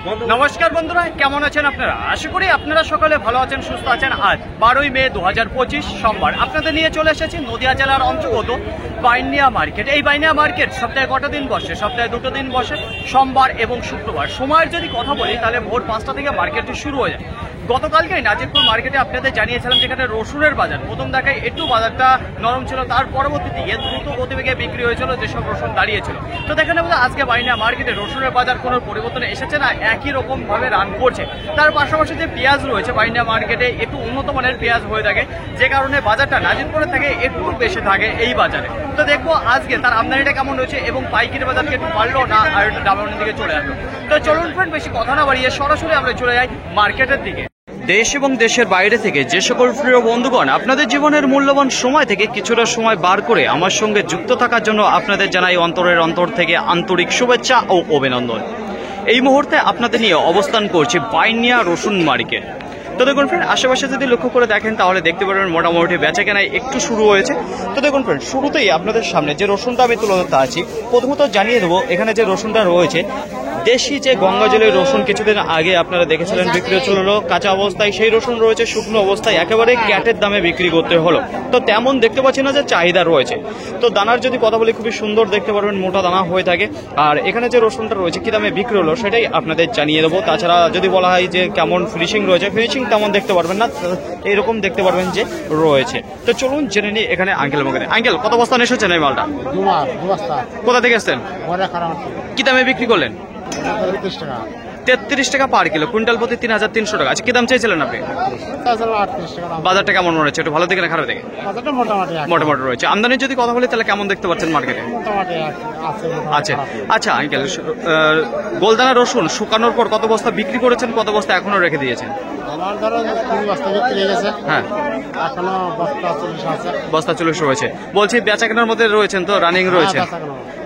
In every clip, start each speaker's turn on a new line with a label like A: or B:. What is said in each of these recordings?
A: নমস্কার বন্ধুরা, কেমন আছেন আপনারা? আশা করি আপনারা সকলে ভালো আছেন, সুস্থ আছেন। আজ 12ই মে 2025 সোমবার আপনাদের নিয়ে চলে এসেছি নদিয়া জেলার অন্তর্গত বাইনিয়া মার্কেট। এই বাইনিয়া মার্কেট সপ্তাহে কটা দিন বসে? সপ্তাহে 2 দিন বসে, সোমবার এবং শুক্রবার। সময়ের যদি কথা বলি তাহলে ভোর 5টা থেকে মার্কেটটি শুরু হয়ে যায়। গতকালকে নাজিরপুর মার্কেটে আপনাদের জানিয়েছিলাম যেখানে রসুনের বাজার প্রথম দেখায় একটু বাজারটা নরম ছিল, তার পরবর্তীতে দ্রুত গতিবেগে বিক্রি হয়েছিল যেসব রসুন দাঁড়িয়েছিল। তো দেখে নেব আজকে বাইনিয়া মার্কেটে রসুনের বাজার কোনো পরিবর্তন এসেছে না, একই রকম ভাবে রান করছে। তার পাশাপাশি যে পেঁয়াজ রয়েছে বাইনিয়া মার্কেটে একটু উন্নত মানের পেঁয়াজ হয়ে থাকে, যে কারণে বাজারটা নাজিরপুরের থেকে একটু বেশি থাকে এই বাজারে। তো দেখবো আজকে তার আমদানিটা কেমন রয়েছে এবং পাইকারি বাজারকে একটু বাড়লো না আর একটু ডাউনের দিকে চলে আসলো। তো চলুন ফ্রেন্ড, বেশি কথা না বাড়িয়ে সরাসরি আমরা চলে যাই মার্কেটের দিকে। দেশ এবং দেশের বাইরে থেকে যে সকল প্রিয় বন্ধুগণ আপনাদের জীবনের মূল্যবান সময় থেকে কিছুটা সময় বার করে আমার সঙ্গে যুক্ত থাকার জন্য আপনাদের জানাই অন্তরের অন্তর থেকে আন্তরিক শুভেচ্ছা ও অভিনন্দন। এই মুহূর্তে আপনাদের নিয়ে অবস্থান করছি বাইনিয়া রসুন মার্কেট। তো দেখুন ফ্রেন্ড, আশেপাশে যদি লক্ষ্য করে দেখেন তাহলে দেখতে পারবেন মোটামুটি বেচা কেনায় একটু শুরু হয়েছে। তো দেখুন ফ্রেন্ড, শুরুতেই আপনাদের সামনে যে রসুনটা আমি তুলে ধরতে আছি, প্রথমত জানিয়ে দেবো এখানে যে রসুনটা রয়েছে দেশি যে গঙ্গা জলের রসুন কিছুদিন আগে আপনারা দেখেছিলেন বিক্রি হচ্ছিল কাঁচা অবস্থায়, সেই রসুন রয়েছে শুকনো অবস্থায়, একেবারে ক্যাটের দামে বিক্রি করতে হলো। তো তেমন দেখতে পাচ্ছি না যে চাহিদা রয়েছে। তো দানার যদি কথা বলি খুবই সুন্দর দেখতে পারবেন, মোটা দানা হয়ে থাকে। আর এখানে যে রসুনটা রয়েছে কি দামে বিক্রি হলো সেটাই আপনাদের জানিয়ে দেবো। তাছাড়া যদি বলা হয় যে কেমন ফিনিশিং রয়েছে, ফিনিশিং তেমন দেখতে পারবেন না, এইরকম দেখতে পারবেন যে রয়েছে। তো চলুন জেনে নিই এখানে আঙ্কেল মুখে। আঙ্কেল, কত বস্তা এসেছেন এই মালটা? কোথা থেকে এসছেন? কি দামে বিক্রি করলেন? 33 টাকা পার কিলো, কুইন্টাল প্রতি 3300 টাকা। আচ্ছা, কি দাম চাইছিলেন আপনি? বাজারটা কেমন রয়েছে? একটু ভালো দিকে না খারাপ দিকে? মোটামুটি রয়েছে। আমদানির যদি কথা বলি তাহলে কেমন দেখতে পাচ্ছেন মার্কেটে? আচ্ছা আচ্ছা আঙ্কেল, গোলদানা রসুন শুকানোর পর কত বস্তা বিক্রি করেছেন, কত বস্তা এখনো রেখে দিয়েছেন? হ্যাঁ, বস্তা 40 রয়েছে। বলছি বেচা কেনার মধ্যে রয়েছেন তো, রানিং রয়েছে।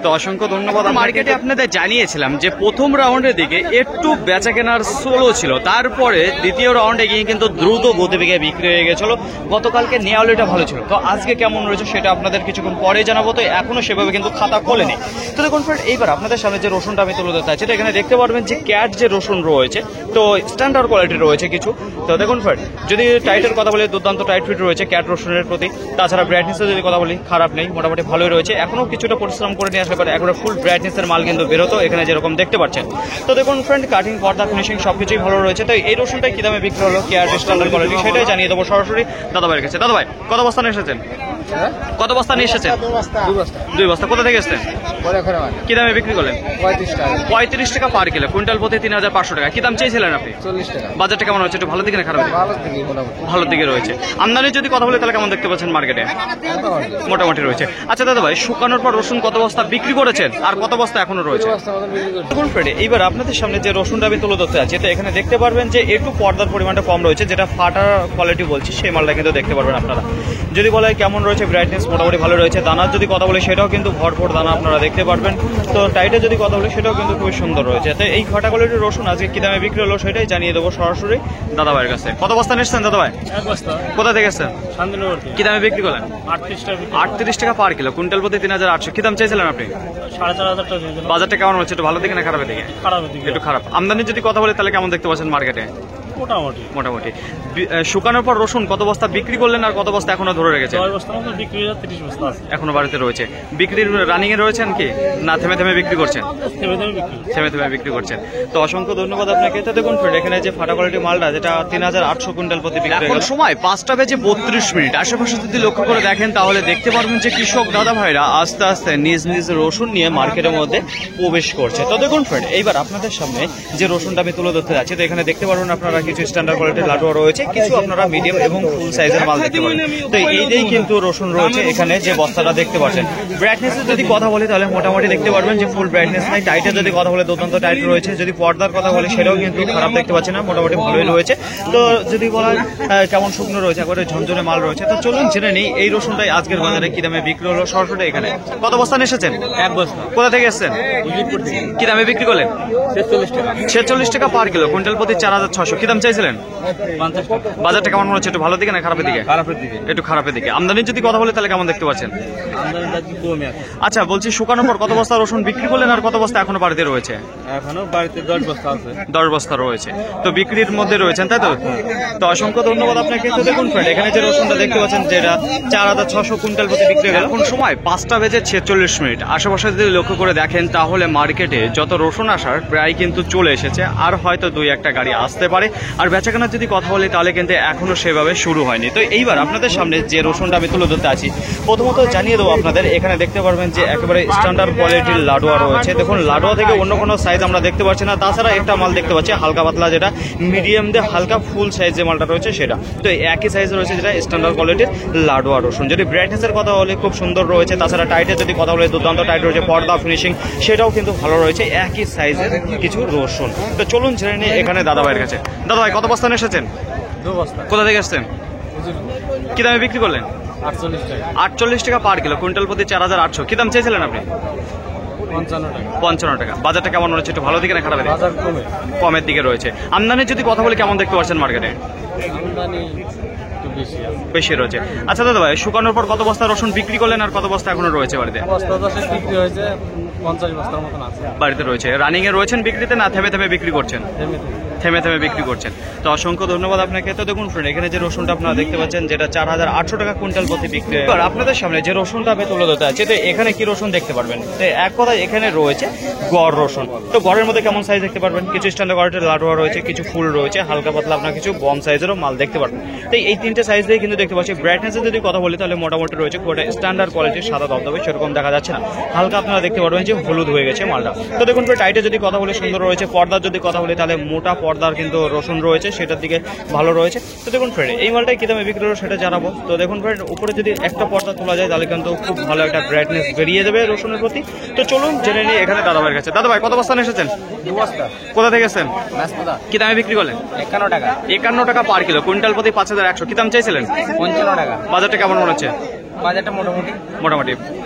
A: তো অসংখ্য ধন্যবাদ। মার্কেটে আপনাদের জানিয়েছিলাম যে প্রথম রাউন্ডের দিকে একটু বেচা কেনার স্লো ছিল, তারপরে দ্বিতীয় রাউন্ডে গিয়ে কিন্তু দ্রুত গতিবেগে বিক্রি হয়ে গেছিল। গতকালকে নেওয়ালিটা ভালো ছিল, তো আজকে কেমন রয়েছে সেটা আপনাদের কিছুক্ষণ পরে জানাবো। তো এখনো সেভাবে কিন্তু খাতা খোলেনি। তো দেখুন ফ্রেন্ড, এইবার আপনাদের সামনে যে রসুনটা আমি তুলে ধরতে চাইছি, এখানে দেখতে পারবেন যে ক্যাট যে রসুন রয়েছে, তো স্ট্যান্ডার্ড কোয়ালিটি রয়েছে কিছু। তো দেখুন ফ্রেন্ড, যদি টাইটের কথা বলি দুর্দান্ত টাইট ফিট রয়েছে ক্যাট রসুনের প্রতি। তাছাড়া ব্রাইটনেসের যদি কথা বলি খারাপ নেই, মোটামুটি ভালোই রয়েছে। এখনো কিছুটা পরিশ্রম করে নিয়ে আসলে একবারে ফুল ব্রাইটনেসের মাল কিন্তু বেরোতো এখানে যেরকম দেখতে পাচ্ছেন। তো দেখুন ফ্রেন্ড, কাটিং পর্দা ফিনিশিং সবকিছুই ভালো রয়েছে। তো এই রসুনটা কি দামে বিক্রি হলো, ক্যাট স্ট্যান্ডার্ড কোয়ালিটি, সেটাই জানিয়ে দেবো সরাসরি দাদাভাইয়ের কাছে। দাদাভাই, কত বস্তা নিয়ে এসেছেন? কত বস্তা নিয়ে এসেছেন? 2 বস্তা। কোথা থেকে এসেছেন? কি দামে বিক্রি করলেন? 35 টাকা পার কিলো, কুইন্টাল প্রতি 3500 টাকা। কি দাম চেয়েছিলেন আপনি? 40 টাকা। বাজারটা কেমন হচ্ছে? একটু ভালো দিকে না খারাপ দিকে? ভালো দিকে রয়েছে। আমদানির যদি কথা বলি তাহলে কেমন দেখতে পাচ্ছেন মার্কেটে? মোটামুটি রয়েছে। আচ্ছা দাদা ভাই, শুকানোর পর রসুন কত বস্তা বিক্রি করেছেন আর কত বস্তা এখনো রয়েছে? এইবার আপনাদের সামনে যে রসুনটা আমি তুলে ধরতে আছি, তো এখানে দেখতে পারবেন যে একটু পর্দার পরিমাণটা কম রয়েছে, যেটা ফাটার কোয়ালিটি বলছি সেই মালটা কিন্তু দেখতে পারবেন আপনারা। যদি বলা হয় কেমন রয়েছে, ব্রাইটনেস মোটামুটি ভালো রয়েছে। দানার যদি কথা বলি সেটাও কিন্তু ভরপুর দানা আপনারা দেখতে পারবেন। তো টাইটে যদি কথা বলি সেটাও কিন্তু খুবই সুন্দর রয়েছে। তো এই ফাটা কোয়ালিটির রসুন আজকে কি দামে বিক্রি হলো সেটাই জানিয়ে দেবো সরাসরি দাদাভাইয়ের কাছে। কত বস্তা নিচ্ছেন দাদাভাই? কোথা থেকে এসছেন? কি দামে বিক্রি করলেন? 38 টাকা পার কিলো, কুইন্টাল প্রতি 3800। কি দাম চাইছিলেন আপনি? 4500 টাকা। বাজারটা কেমন হচ্ছে? একটু ভালো দিকে না খারাপের দিকে? একটু খারাপ। আমদানির যদি কথা বলি তাহলে কেমন দেখতে পাচ্ছেন মার্কেটে? মোটামুটি। শুকানোর পর রসুন কত বস্তা বিক্রি করলেন আর কত বস্তা এখনো ধরে রেখেছেন? 30 বস্তা এখনো বাড়িতে রয়েছে। বিক্রির রানিং এ রয়েছেন কি না থেমে থেমে বিক্রি করছেন? থেমে থেমে বিক্রি করছেন। তো অসংখ্য ধন্যবাদ আপনাকে। তো দেখুন ফ্রেন্ড, এখানে যে ফাটা কোয়ালিটি মালটা যেটা 3800 কুইন্টাল প্রতি বিক্রি হলো। সময় 5টা বেজে 32 মিনিট। আশেপাশে যদি লক্ষ্য করে দেখেন তাহলে দেখতে পারবেন যে কৃষক দাদা ভাইরা আস্তে আস্তে নিজ নিজ রসুন নিয়ে মার্কেটের মধ্যে প্রবেশ করছে। তো দেখুন ফ্রেন্ড, এইবার আপনাদের সামনে যে রসুনটা আমি তুলে ধরতে যাচ্ছি, তো এখানে দেখতে পারবেন আপনারা কিছু স্ট্যান্ডার্ড কোয়ালিটির লাডুয়া রয়েছে, কিছু আপনারা মিডিয়াম এবং ফুল সাইজের মাল দেখতে পাবেন। তো এইটাই কিন্তু রসুন রয়েছে এখানে যে বস্তাটা দেখতে পাচ্ছেন। ব্রাইটনেসের যদি কথা বলি তাহলে মোটামুটি দেখতে পারবেন যে ফুল ব্রাইটনেস নাই। টাইটের যদি কথা বলে দুর্দান্ত টাইট রয়েছে। যদি পর্দার কথা বলি সেটাও কিন্তু খারাপ দেখতে পাচ্ছি না, মোটামুটি ভালোই রয়েছে। তো যদি বলা কেমন শুকনো রয়েছে, একবারে ঝনঝনে মাল রয়েছে। তো চলুন জেনে নিই এই রসুনটাই আজকের বাজারে কি দামে বিক্রি হলো সরাসরি এখানে। কত বস্তা নিয়ে এসেছেন? 1 বস্তা। কোথা থেকে এসেছেন? কি দামে বিক্রি করলেন? 46 টাকা পার কিলো, কুইন্টাল প্রতি 4600। কি দাম চাইছিলেন?
B: 50 টাকা।
A: বাজারটা কেমন মনে হচ্ছে? একটু ভালো দিকে না খারাপের দিকে?
B: খারাপের দিকে।
A: একটু খারাপের দিকে। আমদানির যদি কথা বলে তাহলে কেমন দেখতে পাচ্ছেন?
B: আমদানিটা একটু কমে আছে।
A: আচ্ছা, বলছি শুকানোর পর কত বস্তা রসুন বিক্রি করলেন আর কত বস্তা এখনো বাড়িতে রয়েছে?
B: এখনো বাড়িতে 10 বস্তা আছে।
A: 10 বস্তা রয়েছে। তো বিক্রির মধ্যে রয়েছেন, তাই তো? তো অসংখ্য ধন্যবাদ আপনাকে। তো দেখুন ফ্রেন্ড, এখানে যে রসুনটা দেখতে পাচ্ছেন যেটা 4600 কুইন্টাল প্রতি বিক্রি হয়ে গেল। এখন সময় 5:46। আশেপাশে যদি লক্ষ্য করে দেখেন তাহলে মার্কেটে যত রসুন আসার প্রায় কিন্তু চলে এসেছে, আর হয়তো 2-1টা গাড়ি আসতে পারে। আর বেচাকেনার যদি কথা বলি তাহলে কিন্তু এখনো সেভাবে শুরু হয়নি। তো এইবার আপনাদের সামনে যে রসুনটা আমি তুলে ধরতে আছি, প্রথমত জানিয়ে দেবো আপনাদের, এখানে দেখতে পারবেন যে একেবারে স্ট্যান্ডার্ড কোয়ালিটির লাডুয়া রয়েছে। দেখুন লাডুয়া থেকে অন্য কোনো সাইজ আমরা দেখতে পাচ্ছি না। তাছাড়া একটা মাল দেখতে পাচ্ছি হালকা পাতলা, যেটা মিডিয়াম দিয়ে হালকা ফুল সাইজ যে মালটা রয়েছে সেটা। তো একই সাইজ রয়েছে যেটা স্ট্যান্ডার্ড কোয়ালিটির লাডুয়া রসুন। যদি ব্রাইটনেসের কথা বলে খুব সুন্দর রয়েছে। তাছাড়া টাইটের যদি কথা বলে দুর্দান্ত টাইট রয়েছে, পর্দা ফিনিশিং সেটাও কিন্তু ভালো রয়েছে। একই সাইজের কিছু রসুন। তো চলুন জেনে নিই এখানে দাদাভাইয়ের কাছে। দাদাভাই কত বস্তা নিয়ে এসেছেন?
B: 2 বস্তা।
A: কোথা থেকে এসেছেন? কি দামে বিক্রি করলেন?
B: 48 টাকা।
A: 48 টাকা পার কিলো, কুইন্টাল প্রতি 4800। কি দাম চেয়েছিলেন আপনি?
B: 55 টাকা।
A: 55 টাকা। বাজারটা কেমন রয়েছে? একটু ভালো দিকে না খারাপের দিকে?
B: বাজার কমে।
A: কমের দিকে রয়েছে। আমদানির যদি কথা বলি কেমন দেখতে পাচ্ছেন মার্কেটে?
B: আমদানি একটু বেশি আছে।
A: বেশি রয়েছে। আচ্ছা দাদা ভাই, শুকানোর পর কত বস্তা রসুন বিক্রি করলেন আর কত বস্তা এখনো রয়েছে বাড়িতে?
B: বস্তা 10 বিক্রি হয়েছে, 50 বস্তার মতন আছে।
A: বাড়িতে রয়েছে। রানিং এ রয়েছেন বিক্রিতে, না থেমে থেমে বিক্রি করছেন? থেমে থেমে বিক্রি করছেন। তো অসংখ্য ধন্যবাদ আপনাকে। তো দেখুন ফ্রেন্ড, এখানে যে রসুনটা আপনারা দেখতে পাচ্ছেন যেটা 4800 টাকা কুইন্টাল প্রতি বিক্রি। এবার আপনাদের সামনে যে রসুনটা আমি তুলে ধরতে আছে, তো এখানে কি রসুন দেখতে পারবেন? তো এক কথায় এখানে রয়েছে গড় রসুন। তো গড়ের মধ্যে কেমন সাইজ দেখতে পারবেন? কিছু স্ট্যান্ডার্ড কোয়ালিটির লাডুয়া রয়েছে, কিছু ফুল রয়েছে, হালকা পাতলা আপনার কিছু বম সাইজেরও মাল দেখতে পারবেন। তো এই তিনটে সাইজ দিয়ে কিন্তু দেখতে পাচ্ছি। ব্রাইটনেসের যদি কথা বলি তাহলে মোটামুটি রয়েছে খুব স্ট্যান্ডার্ড কোয়ালিটির, সাদা দবদবে সেরকম দেখা যাচ্ছে না। হালকা আপনারা দেখতে পারবেন যে হলুদ হয়ে গেছে মালটা। তো দেখুন টাইটে যদি কথা বলি সুন্দর রয়েছে। পর্দার যদি কথা বলি তাহলে মোটা পর্দার কিন্তু রসুন রয়েছে, সেটার দিকে ভালো রয়েছে। তো দেখুন ফ্রেন্ড, এই মালটাই কি দামে বিক্রি হলো সেটা জানাবো। তো দেখুন ফ্রেন্ড, উপরে যদি একটা পর্দা তোলা যায় তাহলে কিন্তু খুব ভালো একটা ব্রাইটনেস বেরিয়ে যাবে রসুনের প্রতি। তো চলুন জেনে নিই এখানে দাদাভাইয়ের কাছে। দাদাভাই কত বস্তা নিয়ে এসেছেন?
B: 2 বস্তা।
A: কোথা থেকে এসেছেন?
B: নাসপাতা।
A: কি দামে বিক্রি করলেন?
B: 51 টাকা।
A: 51 টাকা পার কিলো, কুইন্টাল প্রতি 5100। কি দাম চাইছিলেন?
B: 55 টাকা।
A: বাজারটা কেমন মনে হচ্ছে?
B: বাজারটা মোটামুটি।
A: মোটামুটি।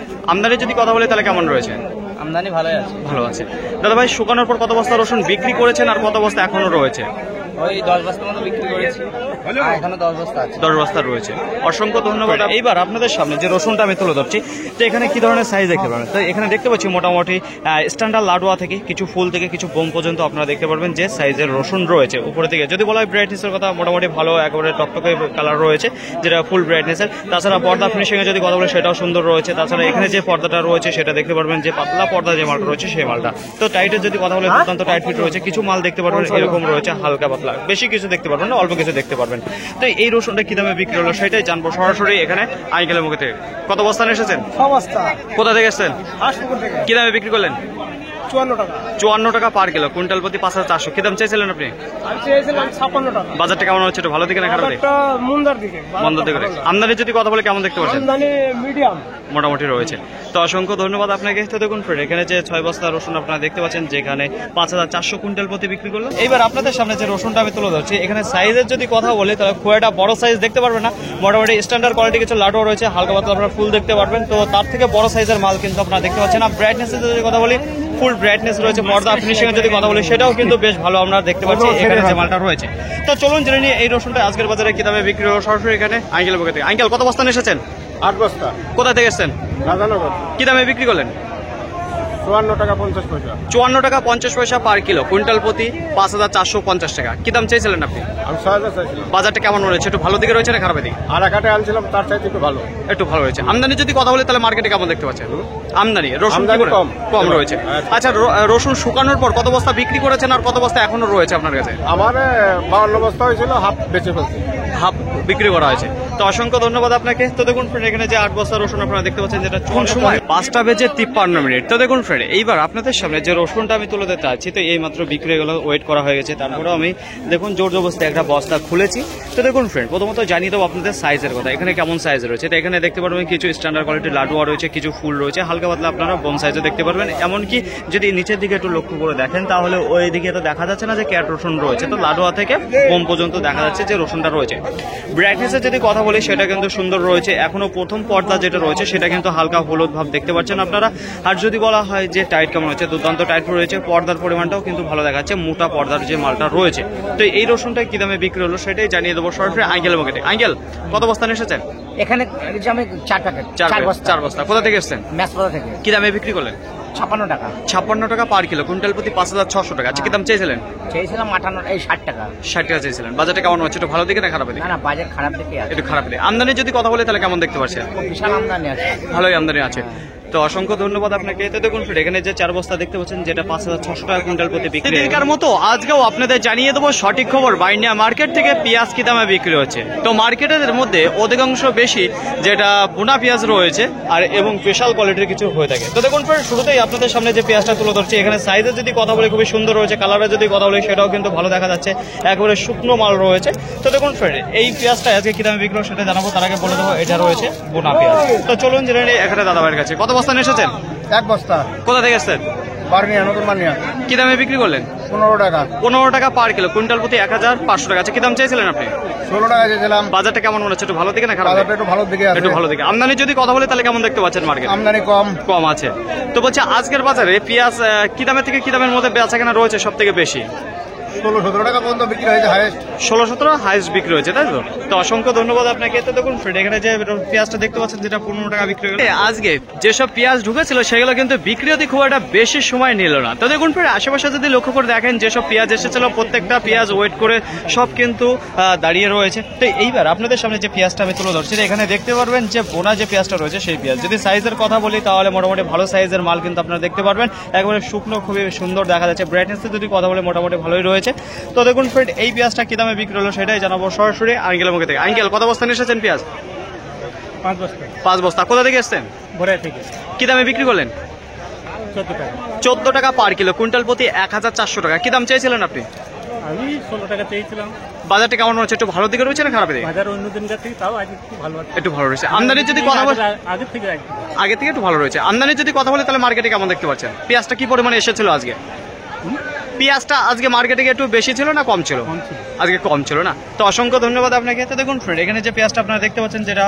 A: আমদানির যদি কথা বলি তাহলে কেমন রয়েছে?
B: আমদানি ভালোই আছে।
A: ভালো আছে। দাদাভাই শুকানোর পর কত বস্তা রসুন বিক্রি করেছেন আর কত বস্তা এখনো রয়েছে?
B: ওই 10 বস্তার মতো বিক্রি করেছি, আর এখনো 10 বস্তা আছে।
A: 10 বস্তা রয়েছে। অসংখ্য ধন্যবাদ। এইবার আপনাদের সামনে যে রসুনটা আমি তুলে ধরছি, তো এখানে কি ধরনের সাইজ দেখতে পাবেন? তো এখানে দেখতে পাচ্ছি মোটামুটি স্ট্যান্ডার্ড লাডুয়া থেকে কিছু ফুল থেকে কিছু বোম পর্যন্ত আপনারা দেখতে পারবেন যে সাইজের রসুন রয়েছে। উপরে থেকে যদি বলা হয় ব্রাইটনেসের কথা, মোটামুটি ভালো একেবারে টকটকে কালার রয়েছে যেটা ফুল ব্রাইটনেসের। তাছাড়া পর্দা ফিনিশিং এ যদি কথা বলে সেটাও সুন্দর রয়েছে। তাছাড়া এখানে যে পর্দাটা রয়েছে সেটা দেখতে পারবেন যে পাতলা পর্দা যে মালটা রয়েছে সেই মালটা। তো টাইটের যদি কথা বলে দুর্দান্ত টাইট ফিট রয়েছে। কিছু মাল দেখতে পারবেন এরকম রয়েছে হালকা পাতলা, বেশি কিছু দেখতে পারবেন না, অল্প কিছু দেখতে পারবেন। তো এই রসুনটা কি দামে বিক্রি হলো সেটাই জানবো সরাসরি এখানে আঙ্কেলের মুখে থেকে। কত বস্তা নিয়ে এসেছেন?
C: 6 বস্তা।
A: কোথা থেকে এসেছেন?
C: হাসপুকুর থেকে।
A: কি দামে বিক্রি করলেন?
C: 54 টাকা।
A: 54 টাকা পার কিলো, কুইন্টাল প্রতি 5400। কি দাম চাইছিলেন আপনি?
C: আমি চেয়েছিলাম 56 টাকা।
A: বাজারটা কেমন হচ্ছে? একটু ভালো দিকে না খারাপ দিকে?
C: বাজারটা মুন্দার দিকে।
A: বন্ধ দিকে। আমদানির যদি কথা বলে কেমন দেখতে পাচ্ছেন?
C: আমদানি মিডিয়াম।
A: মোটামুটি রয়েছে। তো অসংখ্য ধন্যবাদ আপনাকে। তো দেখুন ফ্রেন্ড, এখানে যে 6 বস্তা রসুন আপনারা দেখতে পাচ্ছেন যেখানে 5400 কুইন্টাল প্রতি বিক্রি করলো। এইবার আপনাদের সামনে যে রসুনটা আমি তুলে ধরছি, এখানে সাইজের যদি কথা বলি তাহলে খুব একটা বড় সাইজ দেখতে পারবেন না। মোটামুটি স্ট্যান্ডার্ড কোয়ালিটি কিছু লাডুয়া রয়েছে, হালকা পাতলা আপনারা ফুল দেখতে পারবেন। তো তার থেকে বড় সাইজের মাল কিন্তু আপনারা দেখতে পাচ্ছেন না। ব্রাইটনেসের যদি কথা বলি ফুল ব্রাইটনেস রয়েছে। পর্দা ফিনিশিং এর যদি কথা বলি সেটাও কিন্তু বেশ ভালো আমরা দেখতে পাচ্ছি এখানে যে মালটা রয়েছে। তো চলুন জেনে নিই এই রসুনটা আজকের বাজারে কি দামে বিক্রি হলো সরাসরি এখানে আঙ্কেলের পক্ষ থেকে। আঙ্কেল কত বস্তা নিয়ে এসেছেন?
C: 8 বস্তা।
A: কোথা থেকে এসেছেন?
C: রাধানগর।
A: কি দামে বিক্রি করলেন?
C: 54 টাকা 50 পয়সা।
A: 54 টাকা 50 পয়সা পার কিলো, কুইন্টাল প্রতি 5450 টাকা। কি দাম চাইছিলেন আপনি?
C: আমি 6000 চাইছিলাম।
A: বাজারটা কেমন রয়েছে? একটু ভালো দিকে রয়েছে না খারাপের দিকে?
C: আর কাটে আনছিলাম তার চাইতে একটু ভালো।
A: একটু ভালো রয়েছে। আমদানি যদি কথা বলি তাহলে মার্কেটে কেমন দেখতে পাচ্ছেন? আমদানি রসুন
C: আমদানি কম।
A: কম রয়েছে। আচ্ছা, রসুন শুকানোর পর কত বস্তা বিক্রি করেছেন আর কত বস্তা এখনো রয়েছে আপনার কাছে?
C: আমার 52 বস্তা হয়েছিল, হাফ বেচে ফেলছি।
A: হাফ বিক্রি করা হয়েছে। তো অসংখ্য ধন্যবাদ আপনাকে। তো দেখুন ফ্রেন্ড, এখানে যে 8 বস্তা রসুন আপনারা দেখতে পাচ্ছেন যেটা কোন সময় 5:53। তো দেখুন ফ্রেন্ড, এইবার আপনাদের সামনে যে রসুনটা আমি তুলে দিতে আছি, তো এই মাত্র বিক্রি হয়ে গেল, ওয়েট করা হয়ে গেছে। তারপরেও আমি দেখুন জোর জবরদস্তি একটা বস্তা খুলেছি। তো দেখুন ফ্রেন্ড, প্রথমত জানিয়ে দেবো আপনাদের সাইজের কথা, এখানে কেমন সাইজ রয়েছে। তো এখানে দেখতে পারবেন কিছু স্ট্যান্ডার্ড কোয়ালিটির লাডুয়া রয়েছে, কিছু ফুল রয়েছে, হালকা পাতলা আপনারা বোম সাইজে দেখতে পারবেন। এমনকি যদি নিচের দিকে একটু লক্ষ্য করে দেখেন তাহলে ওই দিকে তো দেখা যাচ্ছে না যে ক্যাট রসুন রয়েছে। তো লাডুয়া থেকে বোম পর্যন্ত দেখা যাচ্ছে যে রসুনটা রয়েছে। ব্রাইটনেসের যদি কথা বলি সেটা কিন্তু সুন্দর রয়েছে, এখনো প্রথম পর্দা যেটা রয়েছে সেটা কিন্তু হালকা হলুদ ভাব দেখতে পাচ্ছেন আপনারা। আর যদি বলা হয় যে টাইট কেমন হচ্ছে, দুর্দান্ত টাইট রয়েছে, পর্দার পরিমাণটাও কিন্তু ভালো দেখাচ্ছে, মোটা পর্দার যে মালটা রয়েছে। তো এই রসুনটা কি দামে বিক্রি হলো সেটাই জানিয়ে দেবো সরাসরি আঙ্কেল মার্কেটে। আঙ্কেল কত বস্তা নিয়ে এসেছেন?
B: এখানে আমি 4 প্যাকেট,
A: 4 বস্তা। কোথা থেকে এসেছেন?
B: ম্যাচপাড়া থেকে।
A: কি দামে বিক্রি করলেন?
B: 56 টাকা।
A: 56 টাকা পার কিলো, কুইন্টাল প্রতি 5600 টাকা। আচ্ছা, কি দাম চেয়েছিলেন?
B: চেয়েছিলাম 60 টাকা।
A: 60 টাকা চেয়েছিলেন। বাজারটা কেমন হচ্ছে? একটু ভালো দিকে না খারাপ দিকে?
B: না বাজার খারাপ দিকে আছে,
A: একটু খারাপ দিকে। আমদানি যদি কথা বলে তাহলে কেমন দেখতে পাচ্ছেন?
B: বিশাল আমদানি আছে,
A: ভালোই আমদানি আছে। তো অসংখ্য ধন্যবাদ আপনাকে। তো দেখুন এখানে যে 4 বস্তা দেখতে পাচ্ছেন যেটা 5600 টাকা কুইন্টাল প্রতি বিক্রি। এর মতো আজকেও আপনাদের জানিয়ে দেবো সঠিক খবর বাইন্ডিয়া মার্কেট থেকে পেঁয়াজ কি দামে বিক্রি হচ্ছে। তো মার্কেটের মধ্যে অধিকাংশ বেশি যেটা বোনা পেঁয়াজ রয়েছে আর এবং স্পেশাল কোয়ালিটির কিছু হয়ে থাকে। তো দেখুন শুরুতেই আপনাদের সামনে যে পেঁয়াজটা তুলে ধরছে, এখানে সাইজের যদি কথা বলি খুবই সুন্দর রয়েছে, কালারের যদি কথা বলি সেটাও কিন্তু ভালো দেখা যাচ্ছে, একেবারে শুকনো মাল রয়েছে। তো দেখুন এই পেঁয়াজটা আজকে কি দামে বিক্রি হয় সেটা জানাবো, তার আগে বলে দেবো এটা রয়েছে বোনা পেঁয়াজ। তো চলুন জেনে নিই এখানে দাদাভাইয়ের কাছে। কত বস্তা নিয়ে এসেছেন?
C: 1 বস্তা।
A: কোথা থেকে এসেছেন?
C: বার্নিয়া, নতুন বার্নিয়া।
A: কি দামে বিক্রি করলেন?
C: 15 টাকা।
A: 15 টাকা পার কিলো, কুইন্টাল প্রতি 1500 টাকা। আচ্ছা, কি দাম চাইছিলেন আপনি?
C: 16 টাকা চেয়েছিলাম।
A: বাজারটা কেমন মনে হচ্ছে? একটু ভালো দিকে না খারাপ?
C: বাজারটা একটু ভালো দিকে আছে।
A: একটু ভালো দিকে। আমদানি যদি কথা বলে তাহলে কেমন দেখতে পাচ্ছেন মার্কেট?
C: আমদানি কম।
A: কম আছে। তো বলছে আজকের বাজারে পেঁয়াজ কি দামের থেকে কি দামের মধ্যে বেচা কেনা রয়েছে সব থেকে বেশি?
C: 16-17 টাকা পর্যন্ত বিক্রি হয়েছে হাইয়েস্ট।
A: 16-17 হাইস্ট বিক্রি হয়েছে, তাই তো? তো অসংখ্য ধন্যবাদ আপনাকে। তো দেখুন এখানে যে পেঁয়াজটা দেখতে পাচ্ছেন যেটা 15 টাকা বিক্রি হলো। আজকে যেসব পেঁয়াজ ঢুকেছিল সেগুলো কিন্তু বিক্রি হতে খুব একটা বেশি সময় নিল না। তো দেখুন আশেপাশে যদি লক্ষ্য করে দেখেন যেসব পেঁয়াজ এসেছিল প্রত্যেকটা পেঁয়াজ ওয়েট করে সব কিন্তু দাঁড়িয়ে রয়েছে। তো এইবার আপনাদের সামনে যে পেঁয়াজটা আমি তুলে ধরছি এখানে দেখতে পারবেন যে বোনা যে পেঁয়াজটা রয়েছে সেই পেঁয়াজ। যদি সাইজের কথা বলি তাহলে মোটামুটি ভালো সাইজের মাল কিন্তু আপনারা দেখতে পারবেন, একেবারে শুকনো খুবই সুন্দর দেখা যাচ্ছে। ব্রাইটনেসের যদি কথা বলে মোটামুটি ভালোই রয়েছে। তো দেখুন ফ্রেন্ড এই পেঁয়াজটা কি দামে বিক্রি হলো সেটাই জানাবো সরাসরি আঙ্কেলের মুখে থেকে। আঙ্কেল কত বস্তা নিয়ে এসেছেন পেঁয়াজ?
C: 5 বস্তা।
A: 5 বস্তা। কোথা থেকে এসেছেন?
C: ভোরে থেকে।
A: কি দামে বিক্রি করলেন?
C: 14 টাকা।
A: 14 টাকা পার কিলো, কুইন্টাল প্রতি 1400 টাকা। কি দাম চেয়েছিলেন আপনি?
C: আমি 16 টাকা চেয়েছিলাম।
A: বাজারটা কেমন হচ্ছে? একটু ভালো দিকে রয়েছে না খারাপ দিকে?
C: বাজার অন্য দিন থেকে তাও আজ একটু ভালো আছে।
A: একটু ভালো রয়েছে। আমদানি যদি কথা বলি
C: আগে থেকে
A: একটু ভালো রয়েছে। আমদানি যদি কথা বলি তাহলে মার্কেটে কেমন দেখতে পাচ্ছেন? পেঁয়াজটা কি পরিমাণে এসেছিল আজকে? পেঁয়াজটা আজকে মার্কেটে একটু বেশি ছিল না কম ছিল? আজকে কম ছিল না। তো অসংখ্য ধন্যবাদ আপনাকে। তো দেখুন ফ্রেন্ড এখানে যে পেঁয়াজটা আপনারা দেখতে পাচ্ছেন যেটা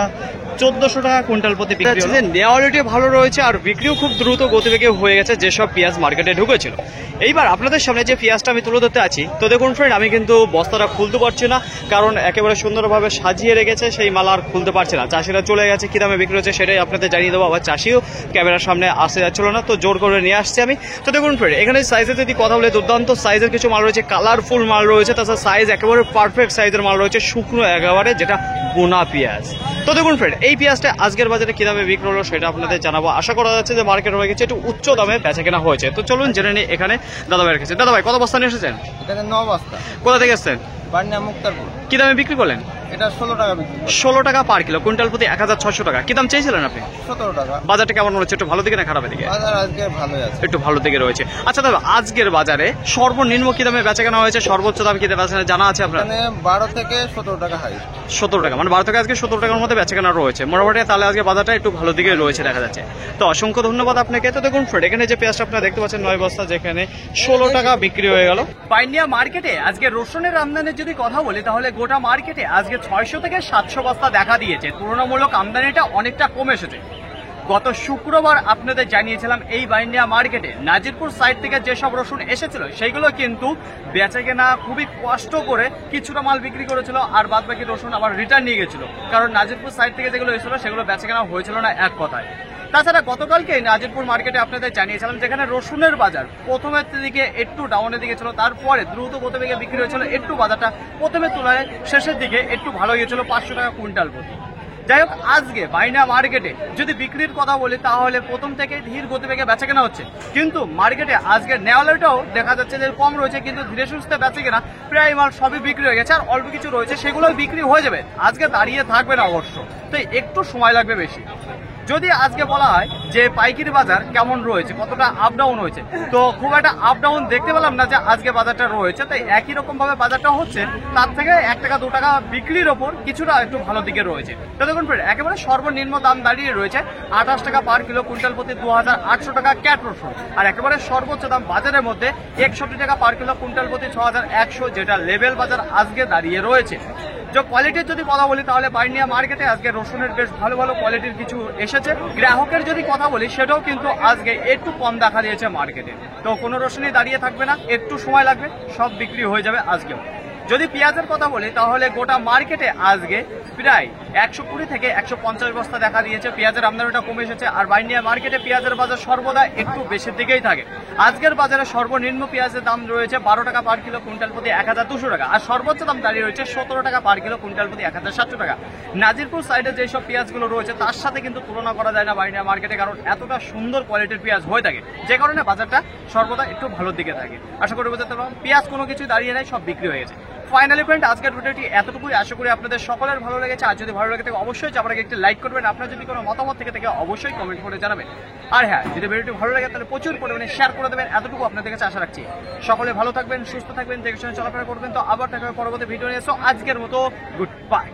A: 1400 টাকা কুইন্টাল প্রতি বিক্রি হচ্ছে, নেওয়ালিটি ভালো রয়েছে আর বিক্রিও খুব দ্রুত গতিবেগে হয়ে গেছে যেসব পেঁয়াজ মার্কেটে ঢুকেছিল। এইবার আপনাদের সামনে যে পেঁয়াজটা আমি তুলে ধরতে আছি, তো দেখুন ফ্রেন্ড আমি কিন্তু বস্তাটা খুলতে পারছি না, কারণ একেবারে সুন্দরভাবে সাজিয়ে রেখেছে সেই মাল আর খুলতে পারছে না। চাষিরা চলে গেছে, কি দামে বিক্রি হচ্ছে সেটাই আপনাদের জানিয়ে দেবো। আবার চাষিও ক্যামেরার সামনে আসতে যাচ্ছিল না, তো জোর করে নিয়ে আসছি আমি। তো দেখুন ফ্রেন্ড এখানে সাইজের যদি কথা বলে দুর্দান্ত সাইজের কিছু মাল রয়েছে, কালারফুল মাল রয়েছে, তাছাড়া সাইজ একেবারে পারফেক্ট সাইজের মাল রয়েছে, শুকনো একেবারে যেটা বোনা পেঁয়াজ। তো দেখুন ফ্রেন্ড এই পেঁয়াজটা আজকের বাজারে কি দামে বিক্রি হলো সেটা আপনাদের জানাবো। আশা করা যাচ্ছে যে মার্কেট হয়ে গেছে একটু উচ্চ দামে বেচা কেনা হয়েছে। তো চলুন জেনে নিই এখানে দাদাভাইয়ের কাছে। দাদাভাই কত বস্তা নিয়ে এসেছেন?
C: এটা 9 বস্তা।
A: কোথা থেকে এসেছেন?
C: বার্নিয়া, মুক্তারপুর।
A: কি দামে বিক্রি করলেন?
C: এটা 16 টাকা বিক্রি।
A: 16 টাকা পার কিলো, কুইন্টাল প্রতি 1600 টাকা। কি দাম চেয়েছিলেন আপনি?
C: 17 টাকা।
A: বাজারটা কেমন হচ্ছে? একটু ভালো দিকে না খারাপ দিকে?
C: বাজার আজকে ভালোই আছে।
A: একটু ভালো দিকে রয়েছে। আচ্ছা দাদা আজকের বাজারে সর্বনিম্ন কি দামে বেচা কেনা হয়েছে, সর্বোচ্চ দাম কি দামে জানা আছে আপনার?
C: মানে 12 থেকে 17 টাকা হাই।
A: 17 টাকা, মানে 12 থেকে আজকে 17 টাকার মধ্যে বেচা কেনা রয়েছে মোটামুটি। তাহলে আজকে বাজারটা একটু ভালো দিকে রয়েছে দেখা যাচ্ছে। তো অসংখ্য ধন্যবাদ আপনাকে। তো দেখুন ফ্রেন্ড এখানে যে পেঁয়াজটা আপনারা দেখতে পাচ্ছেন 9 বস্তা, যেখানে 16 টাকা বিক্রি হয়ে গেল। বাইন্ডিয়া মার্কেটে আজকে রসুনের আমদানির যদি কথা বলি তাহলে গোটা মার্কেটে আজকে 600 থেকে 700 বস্তা দেখা দিয়েছে। তুলনামূলক আমদানিটা অনেকটা কমে এসেছে। গত শুক্রবার আপনাদের জানিয়েছিলাম এই বাইন্ডিয়া মার্কেটে নাজিরপুর সাইড থেকে যেসব রসুন এসেছিল সেইগুলো কিন্তু বেচা কেনা খুবই কষ্ট করে কিছুটা মাল বিক্রি করেছিল, আর বাদ বাকি রসুন আবার রিটার্ন নিয়ে গেছিল, কারণ নাজিরপুর সাইড থেকে যেগুলো এসেছিল সেগুলো বেচা কেনা হয়েছিল না এক কথায়। তাছাড়া গতকালকে নাজিরপুর মার্কেটে আপনাদের জানিয়েছিলাম যেখানে রসুনের বাজার প্রথমের দিকে একটু ডাউনের দিকে ছিল, তারপরে দ্রুত গতিবেগে বিক্রি হয়েছিল, একটু বাজারটা প্রথমে তুলনায় শেষের দিকে একটু ভালো গিয়েছিল 500 টাকা কুইন্টাল প্রতি। যাই হোক আজকে বাইন্ডিয়া মার্কেটে যদি বিক্রির কথা বলি তাহলে প্রথম থেকে ধীর গতিবেগে বেচা কেনা হচ্ছে, কিন্তু মার্কেটে আজকে নেওয়ালেটাও দেখা যাচ্ছে যে কম রয়েছে, কিন্তু ধীরে সুস্থে বেচে কেনা প্রায় মাল সবই বিক্রি হয়ে গেছে, আর অল্প কিছু রয়েছে সেগুলো বিক্রি হয়ে যাবে, আজকে দাঁড়িয়ে থাকবে না অবশ্য, তো একটু সময় লাগবে বেশি। যদি আজকে বলা হয় যে পাইকারি বাজার কেমন রয়েছে, কতটা আপ ডাউন হয়েছে, তো খুব একটা আপ ডাউন দেখতে পেলাম না যে আজকে বাজারটা রয়েছে, তাই একই রকম ভাবে বাজারটা হচ্ছে, তার থেকে 1 টাকা 2 টাকা বিক্রির ওপর কিছুটা একটু ভালো দিকে রয়েছে। তো দেখুন একেবারে সর্বনিম্ন দাম দাঁড়িয়ে রয়েছে 28 টাকা পার কিলো, কুইন্টাল প্রতি 2800 টাকা ক্যাট রসুন, আর একেবারে সর্বোচ্চ দাম বাজারের মধ্যে 61 টাকা পার কিলো, কুইন্টাল প্রতি 6100, যেটা লেভেল বাজার আজকে দাঁড়িয়ে রয়েছে। যে কোয়ালিটির যদি কথা বলি তাহলে বাইন্ডিয়া মার্কেটে আজকে রসুনের বেশ ভালো ভালো কোয়ালিটির কিছু এসেছে। গ্রাহকের যদি কথা বলি সেটাও কিন্তু আজকে একটু কম দেখা দিয়েছে মার্কেটে। তো কোনো রসুনই দাঁড়িয়ে থাকবে না, একটু সময় লাগবে, সব বিক্রি হয়ে যাবে আজকেও। যদি পেঁয়াজের কথা বলি তাহলে গোটা মার্কেটে আজকে প্রায় 120 থেকে 150 বস্তা দেখা দিয়েছে। পেঁয়াজের আমদানিটা কমে এসেছে। আর বাইন্ডিয়া মার্কেটে পেঁয়াজের বাজার সর্বদা একটু বেশির দিকেই থাকে। আজকের বাজারে সর্বনিম্ন পেঁয়াজের দাম রয়েছে 12 টাকা পার কিলো, কুইন্টাল প্রতি 1200 টাকা। আর সর্বোচ্চ দাম দাঁড়িয়ে রয়েছে 17 টাকা পার কিলো, কুইন্টাল প্রতি 1700 টাকা। নাজিরপুর সাইডে যেসব পেঁয়াজগুলো রয়েছে তার সাথে কিন্তু তুলনা করা যায় না বাইন্ডিয়া মার্কেটে, কারণ এতটা সুন্দর কোয়ালিটির পেঁয়াজ হয়ে থাকে, যে কারণে বাজারটা সর্বদা একটু ভালোর দিকে থাকে। আশা করি বুঝতে পারলাম পেঁয়াজ কোনো কিছু দাঁড়িয়ে নেই, সব বিক্রি হয়ে গেছে। ফাইনালি ফ্রেন্ড, আজকের ভিডিওটি এতটুকুই। আশা করি আপনাদের সকলের ভালো লেগেছে। আর যদি ভালো লেগে থাকে অবশ্যই আপনাকে একটি লাইক করবেন। আপনার যদি কোনো মতামত থেকে থাকে অবশ্যই কমেন্ট করে জানাবেন। আর হ্যাঁ, যদি ভিডিওটি ভালো লাগে তাহলে প্রচুর পরিমাণে শেয়ার করে দেবেন। এতটুকু আপনাদের কাছে আশা রাখছি। সকলে ভালো থাকবেন, সুস্থ থাকবেন, দেখে শুনে চলাফেরা করবেন। তো আবার দেখা হবে পরবর্তী ভিডিও নিয়ে। সো আজকের মতো গুড বাই।